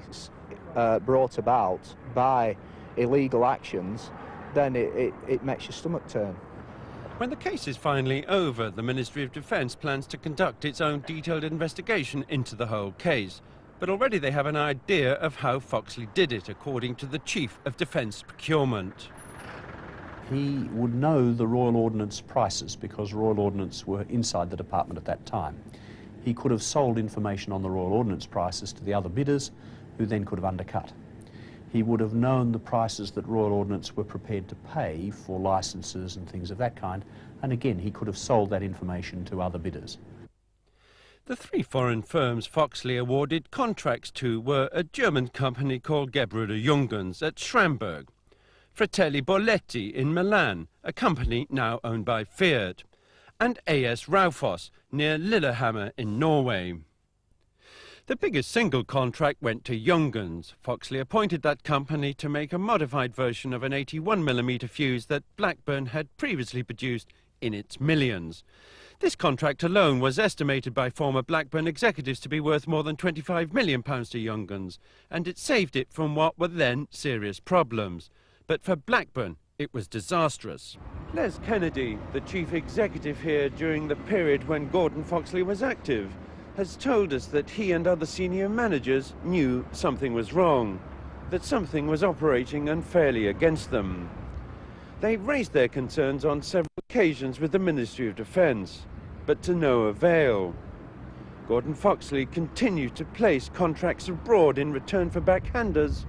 be brought about by illegal actions, then it makes your stomach turn. When the case is finally over, the Ministry of Defence plans to conduct its own detailed investigation into the whole case. But already they have an idea of how Foxley did it, according to the Chief of Defence Procurement. He would know the Royal Ordnance prices because Royal Ordnance were inside the department at that time. He could have sold information on the Royal Ordnance prices to the other bidders, who then could have undercut. He would have known the prices that Royal Ordnance were prepared to pay for licences and things of that kind, and again he could have sold that information to other bidders. The three foreign firms Foxley awarded contracts to were a German company called Gebruder Jungens at Schramberg, Fratelli Bolletti in Milan, a company now owned by Fiat, and A.S. Raufoss near Lillehammer in Norway. The biggest single contract went to Jungens. Foxley appointed that company to make a modified version of an 81mm fuse that Blackburn had previously produced in its millions. This contract alone was estimated by former Blackburn executives to be worth more than £25 million to Jungens, and it saved it from what were then serious problems. But for Blackburn, it was disastrous. Les Kennedy, the chief executive here during the period when Gordon Foxley was active, has told us that he and other senior managers knew something was wrong, that something was operating unfairly against them. They raised their concerns on several occasions with the Ministry of Defence, but to no avail. Gordon Foxley continued to place contracts abroad in return for backhanders,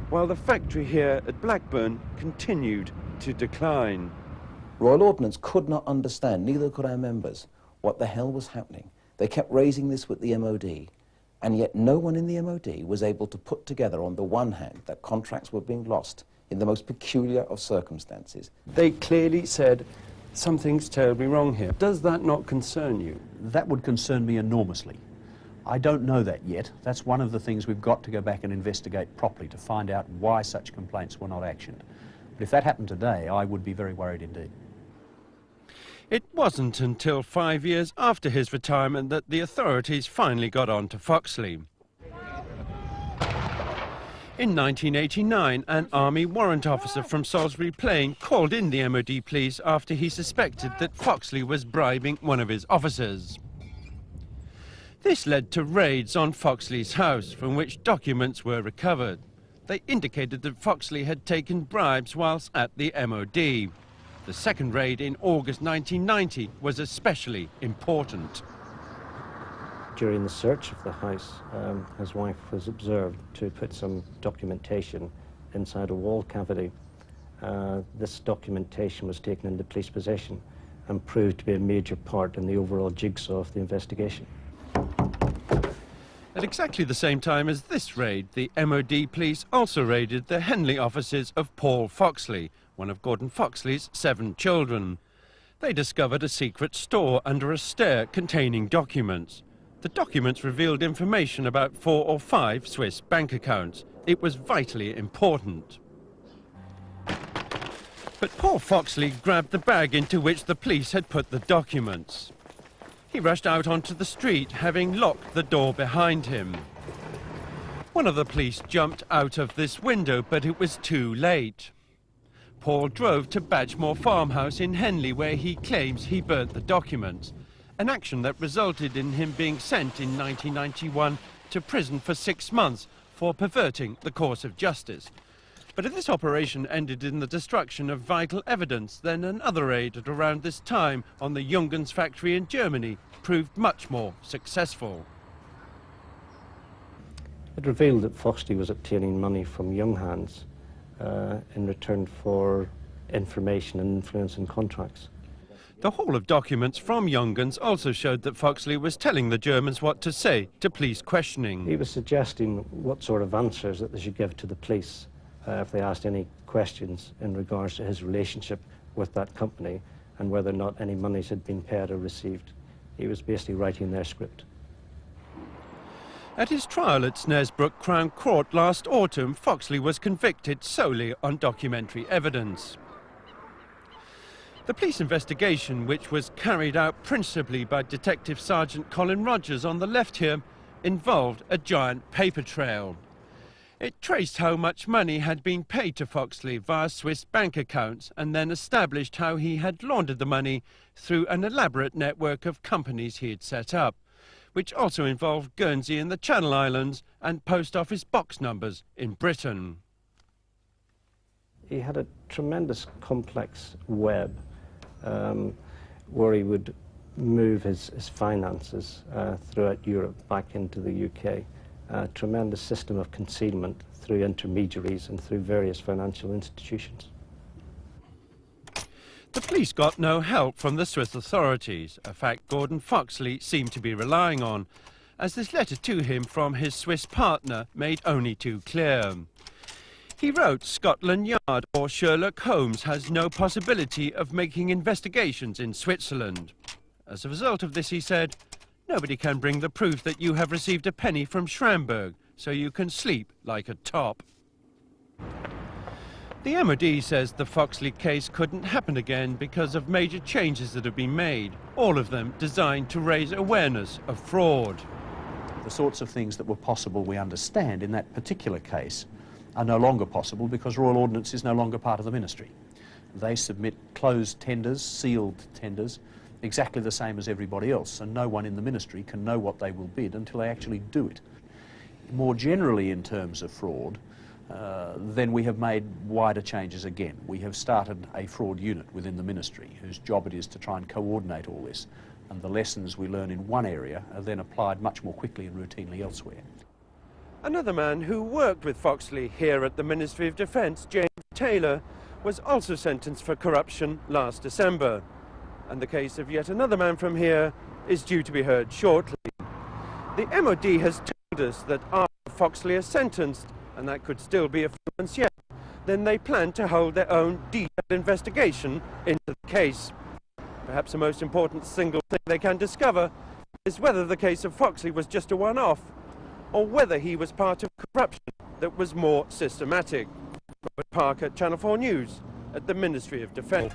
while the factory here at Blackburn continued to decline. Royal Ordnance could not understand, neither could our members, what the hell was happening. They kept raising this with the MOD, and yet no one in the MOD was able to put together, on the one hand, that contracts were being lost in the most peculiar of circumstances. They clearly said, something's terribly wrong here. Does that not concern you? That would concern me enormously. I don't know that yet. That's one of the things we've got to go back and investigate properly to find out why such complaints were not actioned. But if that happened today, I would be very worried indeed. It wasn't until 5 years after his retirement that the authorities finally got on to Foxley. In 1989, an Army warrant officer from Salisbury Plain called in the MOD police after he suspected that Foxley was bribing one of his officers. This led to raids on Foxley's house, from which documents were recovered. They indicated that Foxley had taken bribes whilst at the MOD. The second raid in August 1990 was especially important. During the search of the house, his wife was observed to put some documentation inside a wall cavity. This documentation was taken into police possession and proved to be a major part in the overall jigsaw of the investigation. At exactly the same time as this raid, the MOD police also raided the Henley offices of Paul Foxley, one of Gordon Foxley's 7 children. They discovered a secret store under a stair containing documents. The documents revealed information about 4 or 5 Swiss bank accounts. It was vitally important. But Paul Foxley grabbed the bag into which the police had put the documents. He rushed out onto the street, having locked the door behind him. One of the police jumped out of this window, but it was too late. Paul drove to Badgemore farmhouse in Henley, where he claims he burnt the documents, an action that resulted in him being sent in 1991 to prison for 6 months for perverting the course of justice. But if this operation ended in the destruction of vital evidence, then another raid at around this time on the Jungens factory in Germany proved much more successful. It revealed that Foxley was obtaining money from young hands in return for information and influence in contracts. The haul of documents from Jungens also showed that Foxley was telling the Germans what to say to police questioning. He was suggesting what sort of answers that they should give to the police if they asked any questions in regards to his relationship with that company and whether or not any monies had been paid or received. He was basically writing their script. At his trial at Snaresbrook Crown Court last autumn, Foxley was convicted solely on documentary evidence. The police investigation, which was carried out principally by Detective Sergeant Colin Rogers on the left here, involved a giant paper trail. It traced how much money had been paid to Foxley via Swiss bank accounts and then established how he had laundered the money through an elaborate network of companies he had set up, which also involved Guernsey and the Channel Islands and post office box numbers in Britain. He had a tremendous complex web where he would move his finances throughout Europe back into the UK. A tremendous system of concealment through intermediaries and through various financial institutions. The police got no help from the Swiss authorities, a fact Gordon Foxley seemed to be relying on, as this letter to him from his Swiss partner made only too clear. He wrote, "Scotland Yard or Sherlock Holmes has no possibility of making investigations in Switzerland." As a result of this, he said, "Nobody can bring the proof that you have received a penny from Schramberg, so you can sleep like a top." The MOD says the Foxley case couldn't happen again because of major changes that have been made, all of them designed to raise awareness of fraud. The sorts of things that were possible, we understand, in that particular case are no longer possible because Royal Ordnance is no longer part of the Ministry. They submit closed tenders, sealed tenders, exactly the same as everybody else, and no one in the Ministry can know what they will bid until they actually do it. More generally in terms of fraud, then we have made wider changes again. We have started a fraud unit within the Ministry whose job it is to try and coordinate all this, and the lessons we learn in one area are then applied much more quickly and routinely elsewhere. Another man who worked with Foxley here at the Ministry of Defence, James Taylor, was also sentenced for corruption last December. And the case of yet another man from here is due to be heard shortly. The MOD has told us that after Foxley is sentenced, and that could still be a few months yet, then they plan to hold their own detailed investigation into the case. Perhaps the most important single thing they can discover is whether the case of Foxley was just a one-off, or whether he was part of corruption that was more systematic. Robert Parker, Channel 4 News, at the Ministry of Defence.